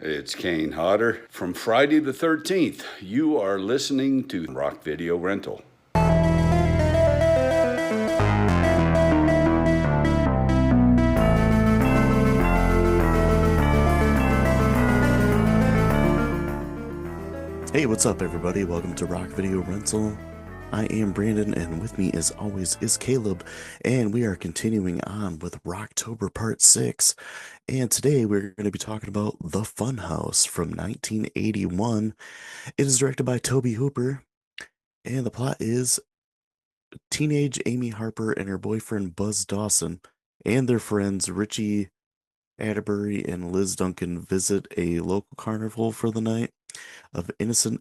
It's Kane Hodder from Friday the 13th. You are listening to Rock Video Rental. Hey, what's up, everybody? Welcome to Rock Video Rental. I am Brandon, and with me, as always, is Caleb, and we are continuing on with Rocktober Part 6. And today we're going to be talking about The Funhouse from 1981. It is directed by Tobe Hooper, and the plot is teenage Amy Harper and her boyfriend Buzz Dawson and their friends Richie Atterbury and Liz Duncan visit a local carnival for the night of innocent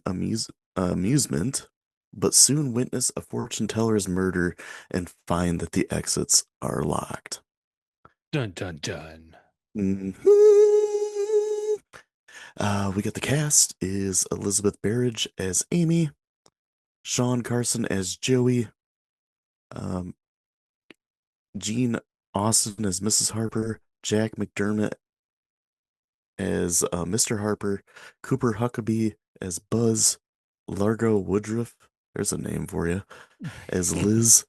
amusement, but soon witness a fortune teller's murder and find that the exits are locked. Dun dun dun. Mhm. We got the cast is Elizabeth Barrage as Amy, Sean Carson as Joey, um, Jean Austen as Mrs. Harper, Jack McDermott as Mr. Harper, Cooper Huckabee as Buzz, Largo Woodruff, there's a name for you, as Liz,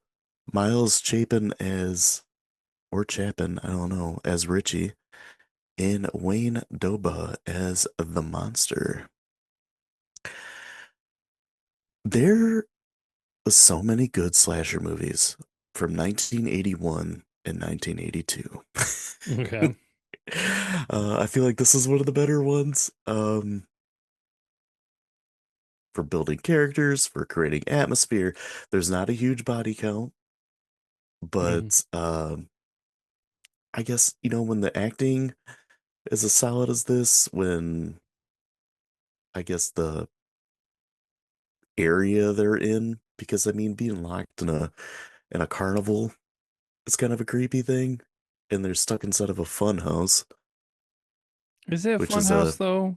Miles Chapin or Chapin, I don't know, as Richie, and Wayne Doba as the monster. There was so many good slasher movies from 1981 and 1982. Okay. I feel like this is one of the better ones. For building characters, for creating atmosphere. There's not a huge body count, Mhm. but I guess, when the acting is as solid as this, when I guess the area they're in, because I mean, being locked in a carnival is kind of a creepy thing, and they're stuck inside of a fun house, Is it a which fun is house though?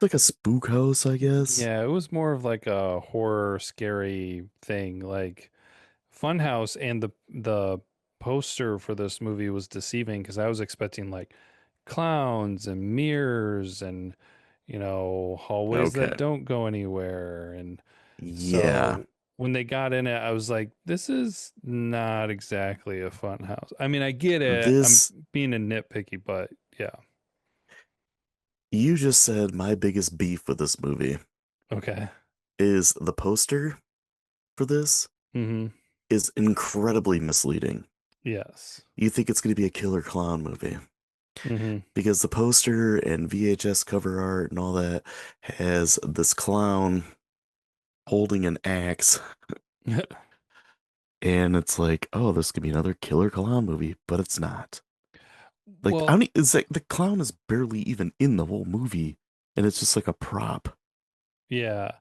like a spook house, I guess. Yeah, it was more of like a horror scary thing. Like Funhouse and the poster for this movie was deceiving because I was expecting like clowns and mirrors and hallways Okay. that don't go anywhere. And Yeah. so when they got in it, I was like, this is not exactly a fun house. I mean, I get it. I'm This, being a nitpicky, but yeah. you just said my biggest beef with this movie Okay. is the poster for this Mm-hmm. is incredibly misleading. Yes. You think it's going to be a killer clown movie Mm-hmm. because the poster and VHS cover art and all that has this clown holding an axe, and it's like, oh, this could be another killer clown movie, but it's not. Like, I Well, don't. It's like the clown is barely even in the whole movie, and it's just like a prop. yeah.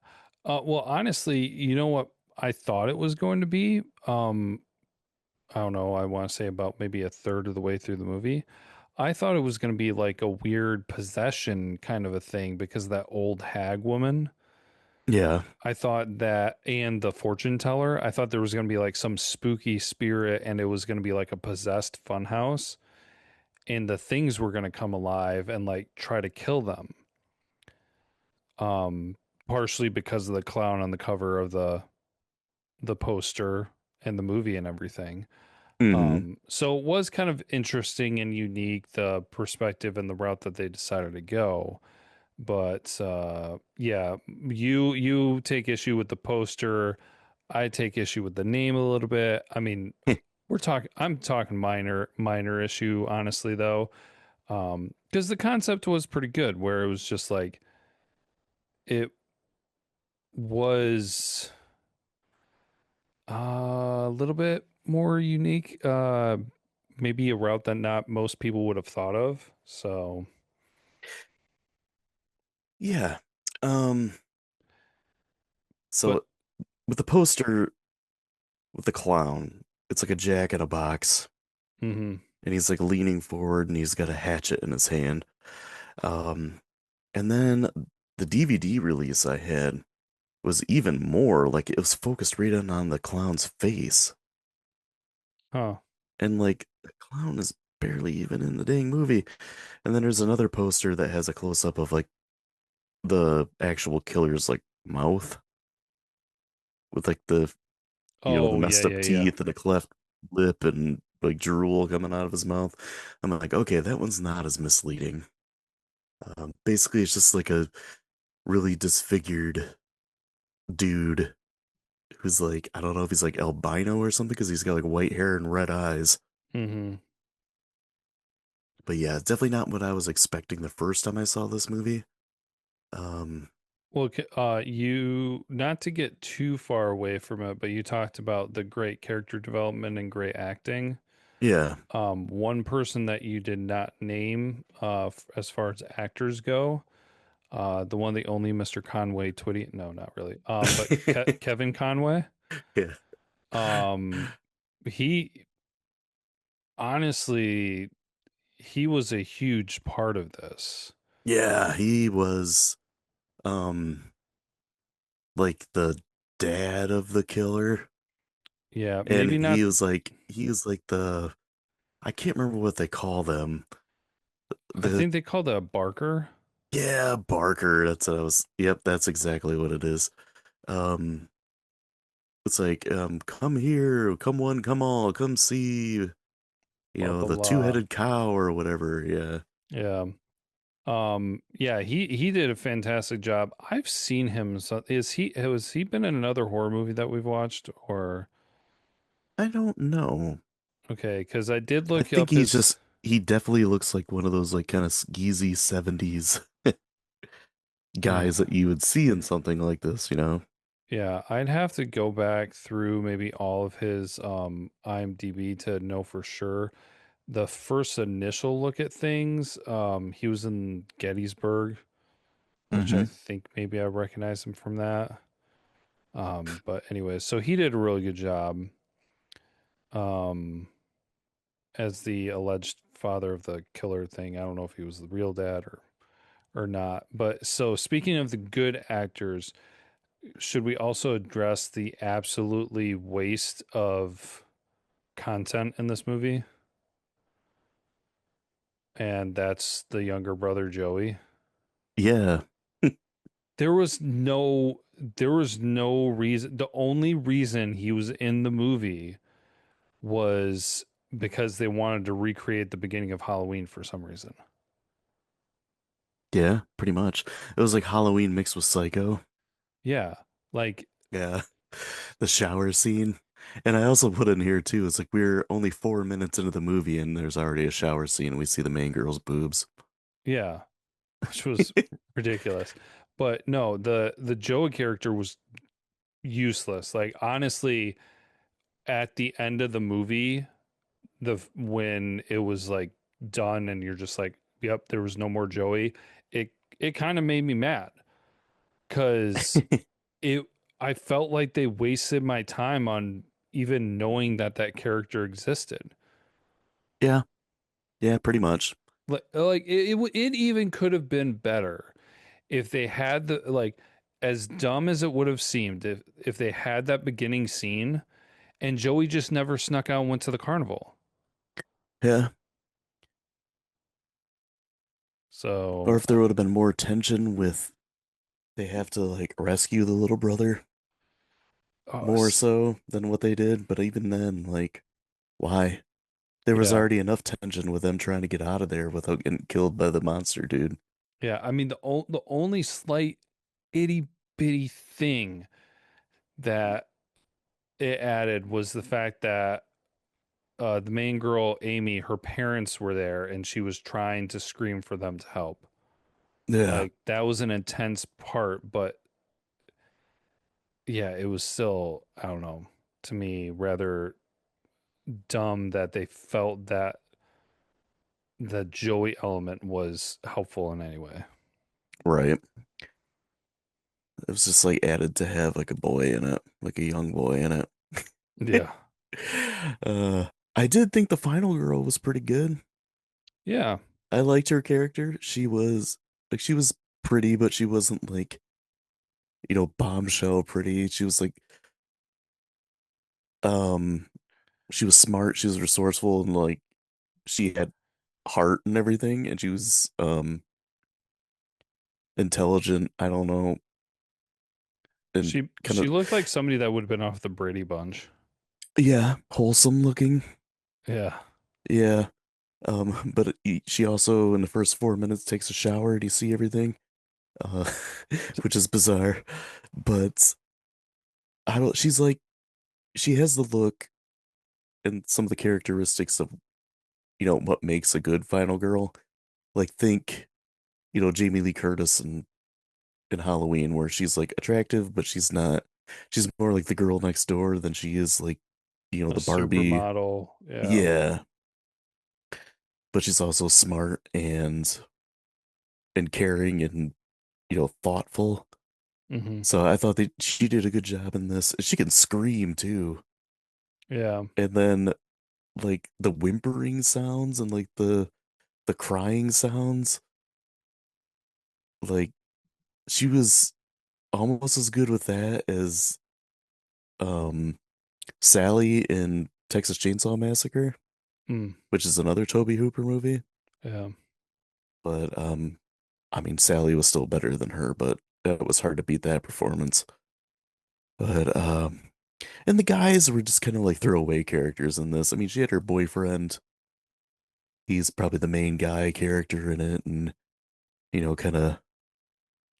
Well, honestly, you know what I thought it was going to be? I don't know, I want to say about maybe a third of the way through the movie. I thought it was going to be like a weird possession kind of a thing because of that old hag woman. Yeah. I thought that, and the fortune teller, I thought there was going to be like some spooky spirit and it was going to be like a possessed funhouse and the things were going to come alive and like try to kill them. Um, Partially because of the clown on the cover of the poster and the movie and everything. Hmm. So it was kind of interesting and unique, the perspective and the route that they decided to go. But yeah, you take issue with the poster. I take issue with the name a little bit. I mean, I'm talking minor issue, honestly, though. Because the concept was pretty good, where it was just like it was a little bit more unique. Maybe a route that not most people would have thought of. So, Yeah. Um. but So with the poster with the clown, it's like a jack in a box, hmm and he's like leaning forward, and he's got a hatchet in his hand. Um. And then the DVD release I had was even more like it was focused right on the clown's face. huh. And like the clown is barely even in the dang movie. And then there's another poster that has a close up of like the actual killer's like mouth with like the Oh yeah, messed up yeah, yeah. teeth and a cleft lip and like drool coming out of his mouth. I'm like, okay, that one's not as misleading. Basically, it's just like a really disfigured dude who's like, I don't know if he's like albino or something because he's got like white hair and red eyes. Hmm. But yeah, it's definitely not what I was expecting the first time I saw this movie. Um, Well, you not to get too far away from it, but you talked about the great character development and great acting. yeah. One person that you did not name, as far as actors go, the one, the only Mr. Conway Twitty. No, not really. But Kevin Conway. Yeah. Um, he honestly, he was a huge part of this. Yeah, he was um like the dad of the killer. Yeah, maybe And not. he was like the I can't remember what they call them. I The think they called it a Barker. Yeah, Barker. That's what I was. Yep, that's exactly what it is. Um, it's like, come here, come one, come all, come see, Blah blah the blah. two-headed cow or whatever. Yeah. Yeah. Yeah, he did a fantastic job. I've seen him. So has he been in another horror movie that we've watched or I don't know. okay, because I did I look think up his he definitely looks like one of those like kind of skeezy 70s guys yeah. that you would see in something like this. Yeah, I'd have to go back through maybe all of his IMDb to know for sure. The first initial look at things, he was in Gettysburg, which I Mm-hmm. think maybe I recognize him from that. But anyways, so he did a really good job. Um, as the alleged father of the killer thing. I don't know if he was the real dad or not. But so speaking of the good actors, should we also address the absolutely waste of content in this movie? And that's the younger brother Joey. Yeah. There was no reason. The only reason he was in the movie was because they wanted to recreate the beginning of Halloween for some reason. Yeah, pretty much. It was like Halloween mixed with Psycho. Yeah. Like Yeah. The shower scene. And I also put in here too, it's like we're only 4 minutes into the movie and there's already a shower scene. We see the main girl's boobs. yeah, which was ridiculous. But no, the Joe character was useless. Like honestly, at the end of the movie, the when it was like done and you're just like, yep, there was no more Joey, it kind of made me mad cuz it I felt like they wasted my time on even knowing that that character existed. Yeah, yeah, pretty much. Like it even could have been better if they had the like as dumb as it would have seemed if they had that beginning scene and Joey just never snuck out and went to the carnival. Yeah. Or So if there would have been more tension with they have to like rescue the little brother oh, more so than what they did. But even then, like, why? There was yeah. already enough tension with them trying to get out of there without getting killed by the monster dude. Yeah, I mean the only slight itty bitty thing that it added was the fact that the main girl Amy, her parents were there and she was trying to scream for them to help. Yeah, Like that was an intense part, but yeah, it was still, I don't know, to me rather dumb that they felt that the Joey element was helpful in any way. right. It was just like added to have like a boy in it, like a young boy in it. Yeah. I did think the final girl was pretty good. Yeah. I liked her character. She was pretty, but she wasn't like, bombshell pretty. She was like, um, she was smart, she was resourceful, and like she had heart and everything, and she was intelligent. I don't know, and kind She of looked like somebody that would have been off the Brady Bunch. yeah, wholesome looking. Yeah. Yeah. But she also in the first 4 minutes takes a shower. Do you see everything? Uh, which is bizarre. But I don't. She's like she has the look and some of the characteristics of what makes a good final girl. Like think Jamie Lee Curtis in Halloween, where she's like attractive, but she's not. She's more like the girl next door than she is like A the Barbie. supermodel. Yeah. Yeah, but she's also smart and caring and thoughtful. Hmm. So I thought that she did a good job in this. She can scream too. Yeah. And then like the whimpering sounds and like the crying sounds, like she was almost as good with that as um Sally in Texas Chainsaw Massacre, Mm. which is another Tobe Hooper movie. Yeah. But I mean Sally was still better than her, but it was hard to beat that performance. But and the guys were just kind of like throwaway characters in this. I mean, she had her boyfriend. He's probably the main guy character in it, and kind of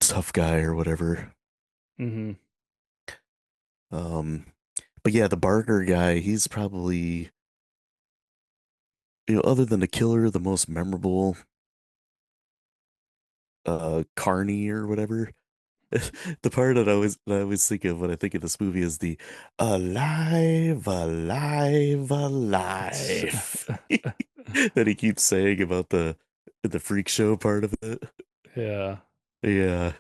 tough guy or whatever. Hmm. Um, but yeah, the Barker guy, he's probably, other than the killer, the most memorable carny or whatever. The part that I always think of when I think of this movie is the alive, alive, alive that he keeps saying about the freak show part of it. Yeah. Yeah.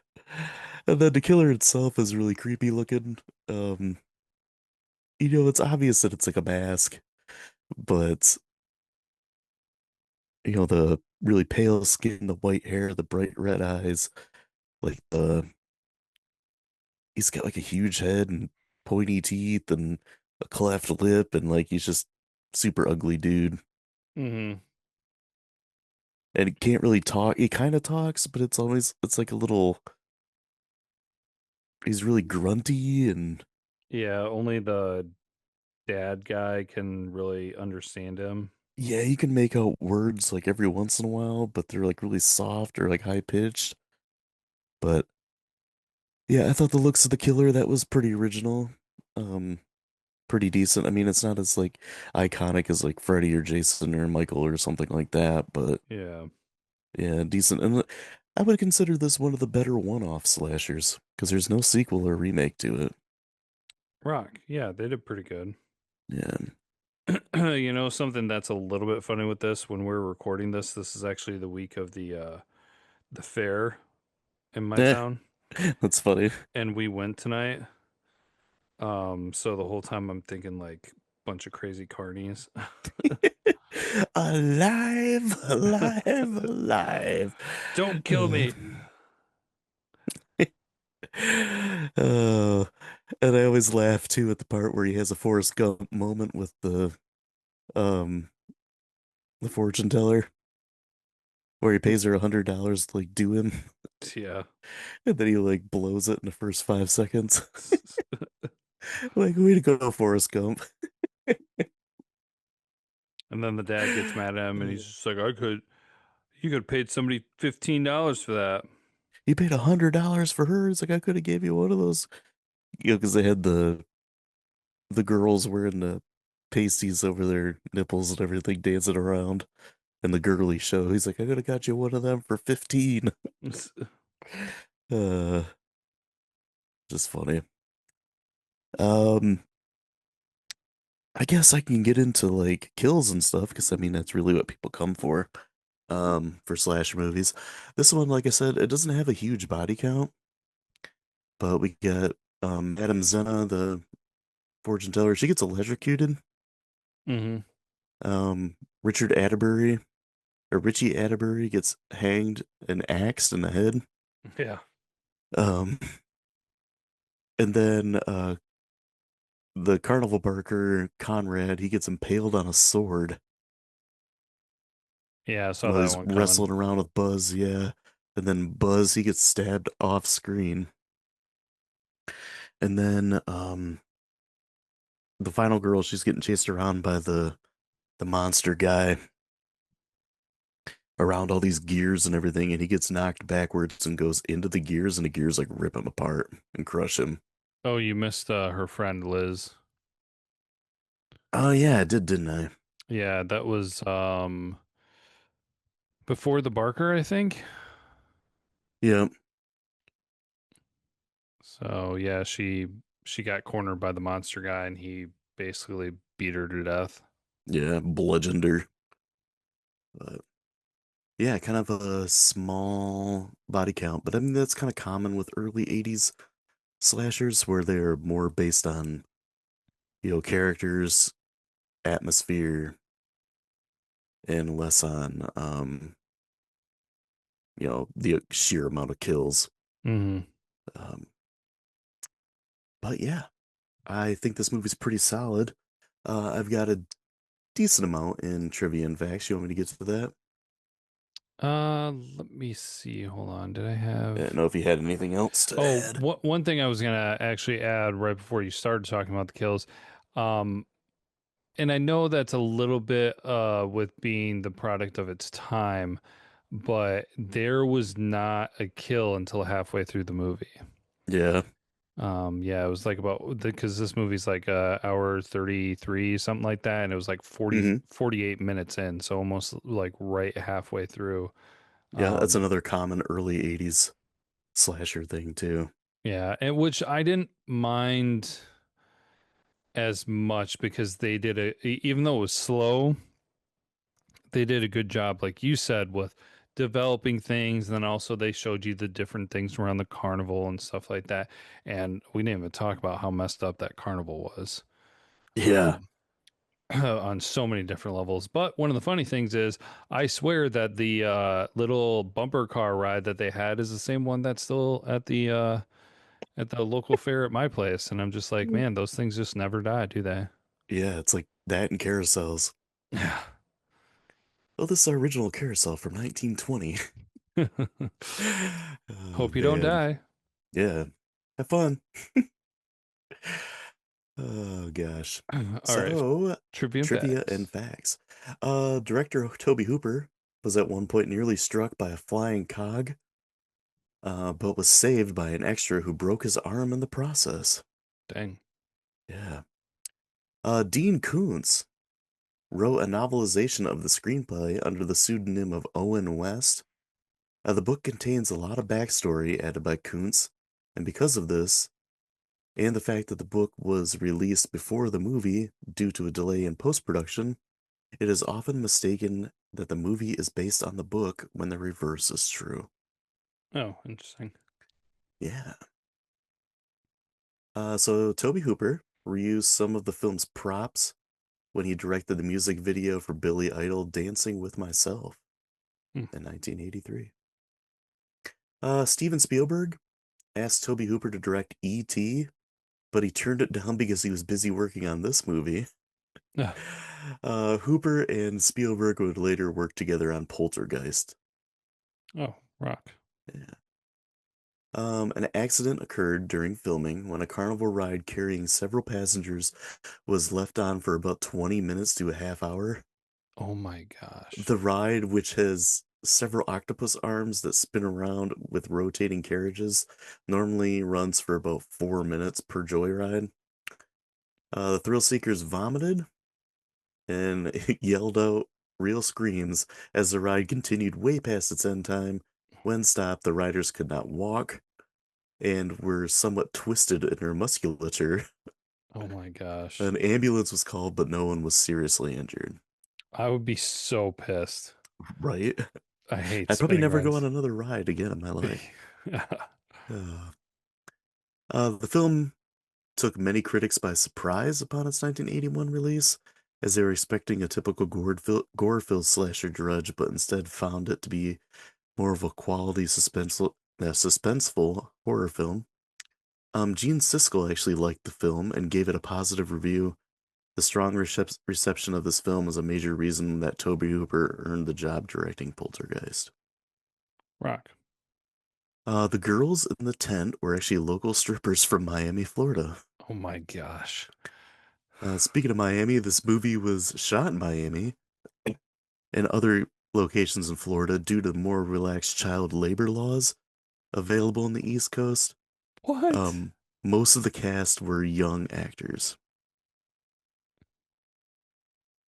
And then the killer itself is really creepy looking. Um, it's obvious that it's like a mask, but the really pale skin, the white hair, the bright red eyes, like he's got like a huge head and pointy teeth and a cleft lip, and like he's just super ugly dude. Hmm. And he can't really talk. He kind of talks, but it's like a little, he's really grunty and Yeah. Only the dad guy can really understand him. yeah, you can make out words like every once in a while, but they're like really soft or like high pitched. But yeah, I thought the looks of the killer that was pretty original. Um, Pretty decent. I mean, it's not as like iconic as like Freddy or Jason or Michael or something like that, but Yeah. yeah, decent. And I would consider this one of the better one-off slashers because there's no sequel or remake to it. Rock. Yeah, they did pretty good. Yeah. You know, something that's a little bit funny with this, when we're recording this, this is actually the week of the fair in my Eh, town, that's funny. and we went tonight. So the whole time I'm thinking like bunch of crazy carnies. Alive, alive, alive. Don't kill Uh, me. oh, and I always laugh too at the part where he has a Forrest Gump moment with um the fortune teller, where he pays her $100 to like do him, Yeah. and then he like blows it in the first 5 seconds. Like, way to go, Forrest Gump. And then the dad gets mad at him and he's just like, you could have paid somebody $15 for that. You paid $100 for her. It's like I could have gave you one of those. Because they had the girls wearing the pasties over their nipples and everything, dancing around, and the girly show. He's like, I could have got you one of them for 15. Uh, just funny. Um, I guess I can get into like kills and stuff because I mean that's really what people come for slasher movies. This one, like I said, it doesn't have a huge body count, but we got Madame Zena, the fortune teller. She gets electrocuted. Hmm. Richard Atterbury or Richie Atterbury gets hanged and axed in the head. Yeah. Um, and then the carnival barker Conrad, he gets impaled on a sword. Yeah, I saw While that he's one coming. wrestling around with Buzz, yeah. And then Buzz, he gets stabbed off screen. And then the final girl, she's getting chased around by the monster guy around all these gears and everything, and he gets knocked backwards and goes into the gears, and the gears like rip him apart and crush him. Oh, you missed her friend Liz. Oh yeah, I did, didn't I? Yeah, that was before the Barker, I think. Yeah, So yeah, she got cornered by the monster guy, and he basically beat her to death. yeah, bludgeoned her. But yeah, kind of a small body count, but I mean that's kind of common with early '80s slashers, where they're more based on characters, atmosphere, and less on the sheer amount of kills. Hmm. Um, but yeah, I think this movie's pretty solid. I've got a decent amount in trivia and facts. You want me to get to that? Let me see. Hold on. Did I I don't have? know if you had anything else to Oh, add. one thing I was gonna actually add right before you started talking about the kills, um, and I know that's a little bit with being the product of its time, but there was not a kill until halfway through the movie. Yeah. Yeah, it was like about because this movie's like hour 33, something like that, and it was like Hmm. 48 minutes in, so almost like right halfway through. Yeah, that's Um, another common early '80s slasher thing too. yeah, and which I didn't mind as much because they did even though it was slow, they did a good job, like you said, with developing things. And then also they showed you the different things around the carnival and stuff like that. And we didn't even talk about how messed up that carnival was. Yeah. Um, on so many different levels. But one of the funny things is, I swear that the little bumper car ride that they had is the same one that's still at the local fair at my place. And I'm just like, man, those things just never die, do they? Yeah, it's like that and carousels. Yeah. Oh, this is our original carousel from 1920. Oh Hope you don't man. die. Yeah. Have fun. Oh gosh. All right, So, trivia and trivia and facts. facts. Director Tobe Hooper was at one point nearly struck by a flying cog, but was saved by an extra who broke his arm in the process. Dang. Yeah. Dean Koontz wrote a novelization of the screenplay under the pseudonym of Owen West. The book contains a lot of backstory added by Koontz, and because of this, and the fact that the book was released before the movie due to a delay in post production, it is often mistaken that the movie is based on the book when the reverse is true. Oh, interesting. Yeah. So Toby Hooper reused some of the film's props when he directed the music video for Billy Idol Dancing with Myself Hmm. in 1983. Steven Spielberg asked Toby Hooper to direct E.T., but he turned it down because he was busy working on this movie. Ah, Hooper and Spielberg would later work together on Poltergeist. oh, rock. Yeah. An accident occurred during filming when a carnival ride carrying several passengers was left on for about 20 minutes to a half hour. Oh my gosh. The ride, which has several octopus arms that spin around with rotating carriages, normally runs for about 4 minutes per joyride. The thrill seekers vomited and yelled out real screams as the ride continued way past its end time. When stopped, the riders could not walk and were somewhat twisted in their musculature. Oh my gosh. An ambulance was called, but no one was seriously injured. I would be so pissed. Right? I hate I'd probably spinning never go on rides. another ride again in my life. Uh, the film took many critics by surprise upon its 1981 release, as they were expecting a typical gore-filled slasher drudge, but instead found it to be more of a quality suspenseful horror film. Gene Siskel actually liked the film and gave it a positive review, The strong reception of this film was a major reason that Tobe Hooper earned the job directing Poltergeist. Rock. The girls in the tent were actually local strippers from Miami, Florida. Oh my gosh. Speaking of Miami, this movie was shot in Miami and other locations in Florida due to more relaxed child labor laws available on the East Coast. What? Um, Most of the cast were young actors.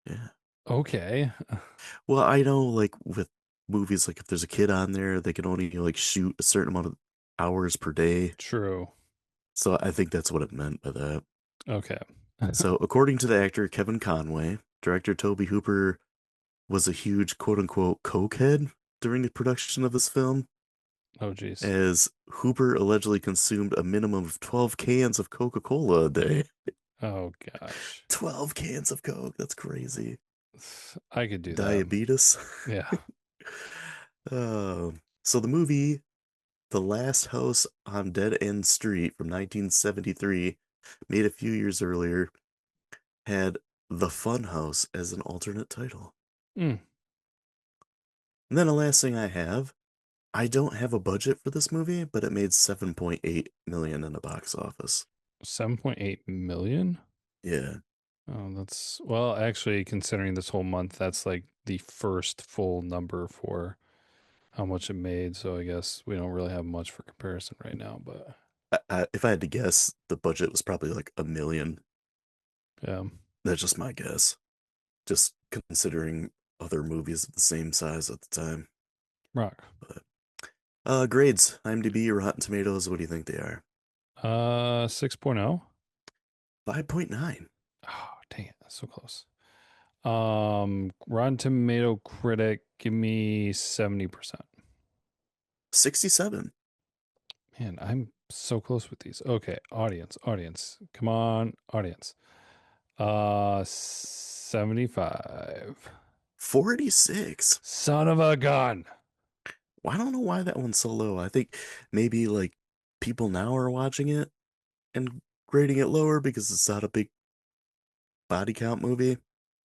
Yeah. Okay. Well, I know, like with movies, like if there's a kid on there, they can only like shoot a certain amount of hours per day. True. So I think that's what it meant by that. Okay. So, according to the actor Kevin Conway, director Tobe Hooper was a huge quote unquote cokehead during the production of this film, Oh geez. as Hooper allegedly consumed a minimum of 12 cans of Coca-Cola a day. Oh gosh. 12 cans of Coke, that's crazy. I could do that. Diabetes. Yeah. So the movie The Last House on Dead End Street from 1973, made a few years earlier, had The Funhouse as an alternate title. Mm, And then the last thing I have, I don't have a budget for this movie, but it made 7.8 million in the box office. 7.8 million? Yeah. Oh, that's well, actually, considering this whole month, that's like the first full number for how much it made. So I guess we don't really have much for comparison right now, but If I had to guess, the budget was probably like a million. yeah. That's just my guess. Just considering other movies of the same size at the time. Rock. But grades, IMDb, Rotten Tomatoes, what do you think they are? 6.0. 5.9. Oh, dang it. That's so close. Rotten Tomato critic, give me 70%. 67. Man, I'm so close with these. Okay, audience. Come on, audience. 75. 46. Son of a gun. Well, I don't know why that one's so low. I think maybe like people now are watching it and grading it lower because it's not a big body count movie.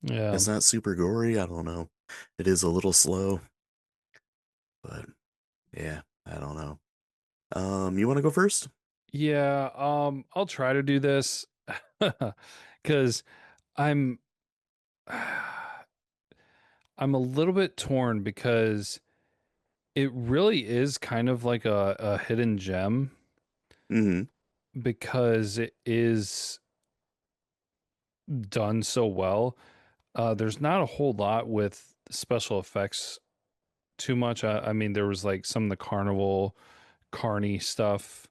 Yeah. It's not super gory. I don't know. It is a little slow, but yeah, I don't know. You want to go first? Yeah, I'll try to do this cuz I'm I'm a little bit torn because it really is kind of like a hidden gem Mm-hmm. because it is done so well. There's not a whole lot with special effects too much. I mean, there was like some of the carny stuff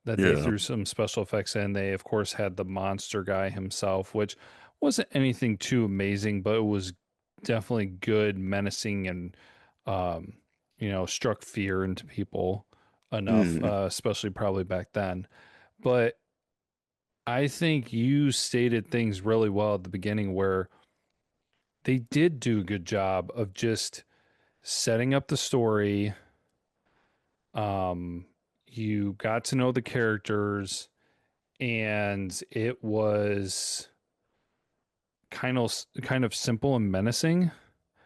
that they Yeah. threw some special effects in. They, of course, had the monster guy himself, which wasn't anything too amazing, but it was definitely good, menacing, and um, struck fear into people enough, Mm. especially probably back then. But I think you stated things really well at the beginning where they did do a good job of just setting up the story. Um, you got to know the characters, and it was kind of simple and menacing.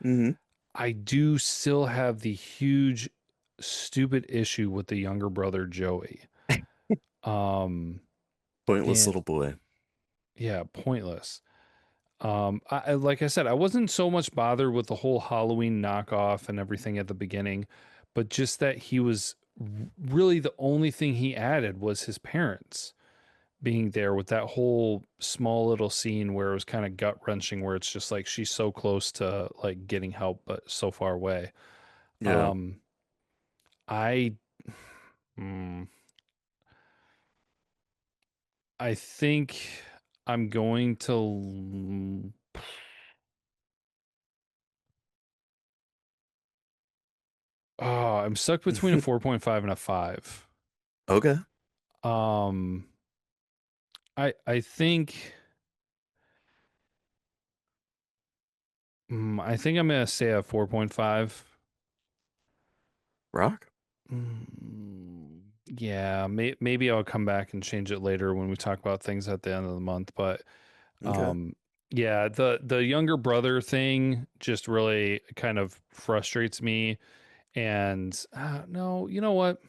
Mm-hmm. I do still have the huge, stupid issue with the younger brother Joey. Um, Pointless and little boy. yeah, pointless. Like I said, I wasn't so much bothered with the whole Halloween knockoff and everything at the beginning, but just that he was really the only thing he added was his parents being there with that whole small little scene where it was kind of gut wrenching, where it's just like she's so close to like getting help, but so far away. Yeah. Um, I, mm, I think I'm going to. Oh, I'm stuck between a 4.5 and a 5. Okay. Um, I think I think I'm gonna say a 4.5. Rock? Yeah, maybe I'll come back and change it later when we talk about things at the end of the month. But Okay. um, Yeah, the younger brother thing just really kind of frustrates me. And no, you know what?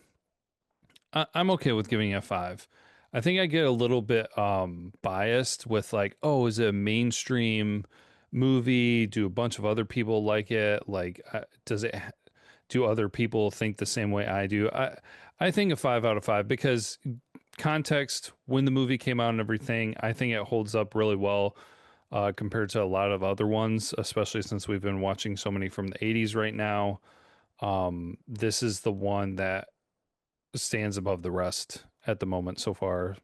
I'm okay with giving it a five. I think I get a little bit biased with like, oh, is it a mainstream movie? Do a bunch of other people like it? Like, does it? Do other people think the same way I do? I think a 5 out of 5 because context when the movie came out and everything. I think it holds up really well compared to a lot of other ones, especially since we've been watching so many from the 80s right now. This is the one that stands above the rest at the moment so far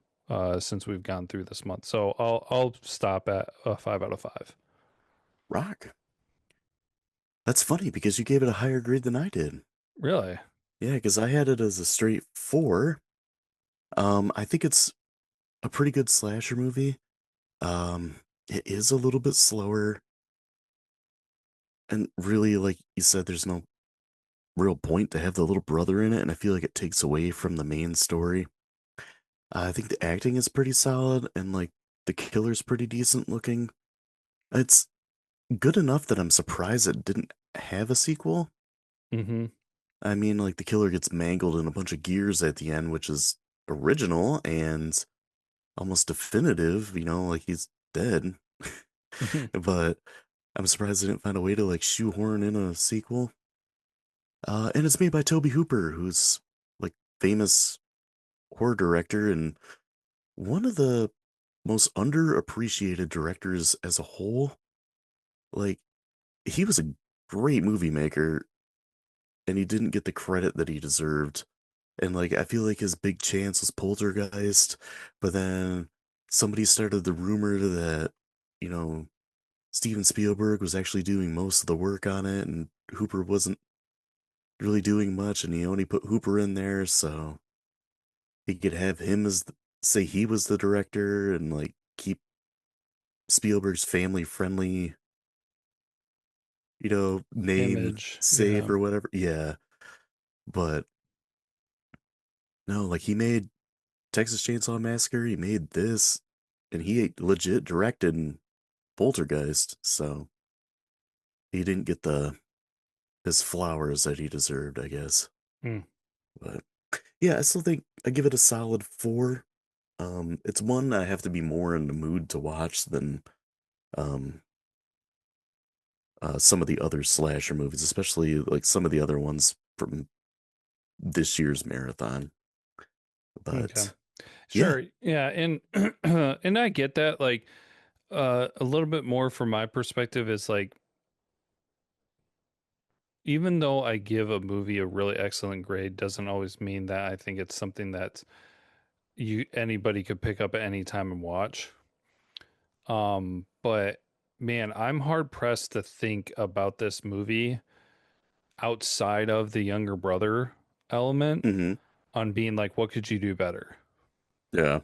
since we've gone through this month. So I'll stop at a 5 out of 5. Rock. That's funny because you gave it a higher grade than I did. Really? Yeah, because I had it as a straight four. I think it's a pretty good slasher movie. It is a little bit slower, and really, like you said, there's no real point to have the little brother in it, and I feel like it takes away from the main story. I think the acting is pretty solid, and like the killer's pretty decent looking. It's good enough that I'm surprised it didn't have a sequel. Mm-hmm. I mean, like the killer gets mangled in a bunch of gears at the end, which is original and almost definitive, like he's dead. But I'm surprised they didn't find a way to like shoehorn in a sequel. And it's made by Tobe Hooper, who's like famous horror director and one of the most underappreciated directors as a whole. Like he was a great movie maker and he didn't get the credit that he deserved. And like I feel like his big chance was Poltergeist, but then somebody started the rumor that, you know, Steven Spielberg was actually doing most of the work on it and Hooper wasn't really doing much and he only put Hooper in there so he could have him say he was the director and like keep Spielberg's family friendly, name Image. safe Yeah. or whatever. Yeah. But no, like he made Texas Chainsaw Massacre, he made this, and he legit directed Poltergeist, so he didn't get the his flowers that he deserved, I guess. Mm. But yeah, I still think I give it a solid four. It's one I have to be more in the mood to watch than um some of the other slasher movies, especially like some of the other ones from this year's marathon. Okay. But yeah, Sure. Yeah. And and I get that. Like a little bit more from my perspective is like even though I give a movie a really excellent grade, doesn't always mean that I think it's something that you anybody could pick up at any time and watch. But man, I'm hard pressed to think about this movie outside of the younger brother element hmm on being like, what could you do better? yeah,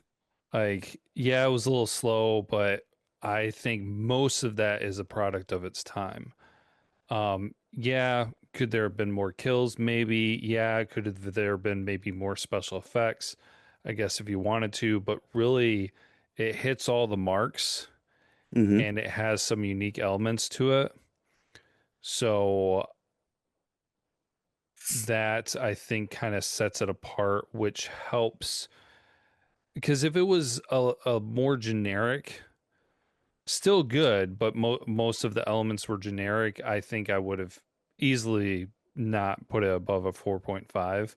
Like, yeah, it was a little slow, but I think most of that is a product of its time. Yeah, could there have been more kills? Maybe. Yeah, could have there been maybe more special effects? I guess if you wanted to, but really, it hits all the marks hmm and it has some unique elements to it. So that I think kind of sets it apart, which helps because if it was a more generic, still good, but most of the elements were generic, I think I would have easily not put it above a 4.5.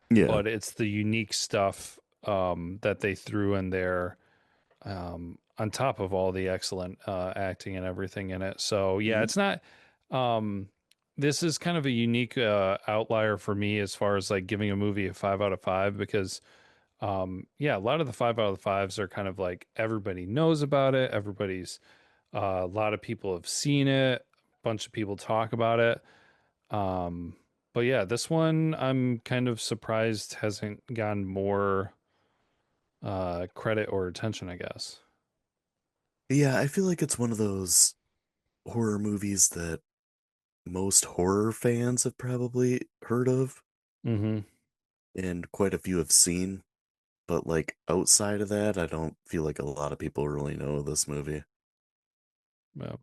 yeah, But it's the unique stuff that they threw in there on top of all the excellent acting and everything in it. So yeah, hmm it's not. Um, this is kind of a unique outlier for me as far as like giving a movie a 5 out of 5 because yeah, a lot of the 5 out of 5s are kind of like everybody knows about it. A lot of people have seen it. A bunch of people talk about it. Um, but yeah, this one I'm kind of surprised hasn't gotten more credit or attention, I guess. yeah. I feel like it's one of those horror movies that most horror fans have probably heard of, Mm-hmm. and quite a few have seen. But like outside of that, I don't feel like a lot of people really know this movie. Yeah.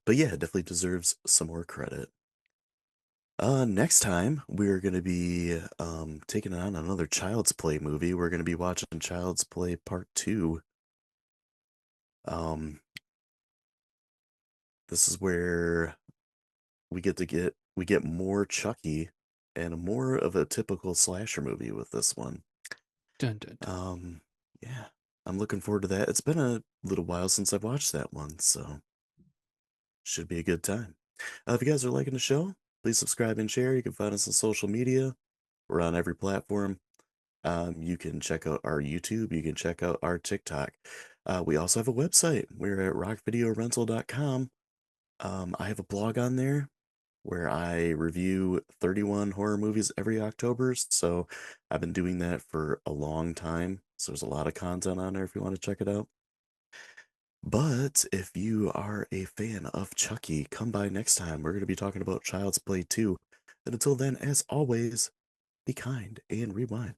But yeah, it definitely deserves some more credit. Next time we're gonna be taking on another Child's Play movie. We're gonna be watching Child's Play Part 2. Um, this is where we get more Chucky and more of a typical slasher movie with this one. Dun, dun, dun. Um, yeah, I'm looking forward to that. It's been a little while since I've watched that one, so should be a good time. If you guys are liking the show, please subscribe and share. You can find us on social media. We're on every platform. You can check out our YouTube. You can check out our TikTok. We also have a website. We're at rockvideorental.com. I have a blog on there where I review 31 horror movies every October. So I've been doing that for a long time. So there's a lot of content on there if you want to check it out. But if you are a fan of Chucky, come by next time. We're going to be talking about Child's Play 2. And until then, as always, be kind and rewind.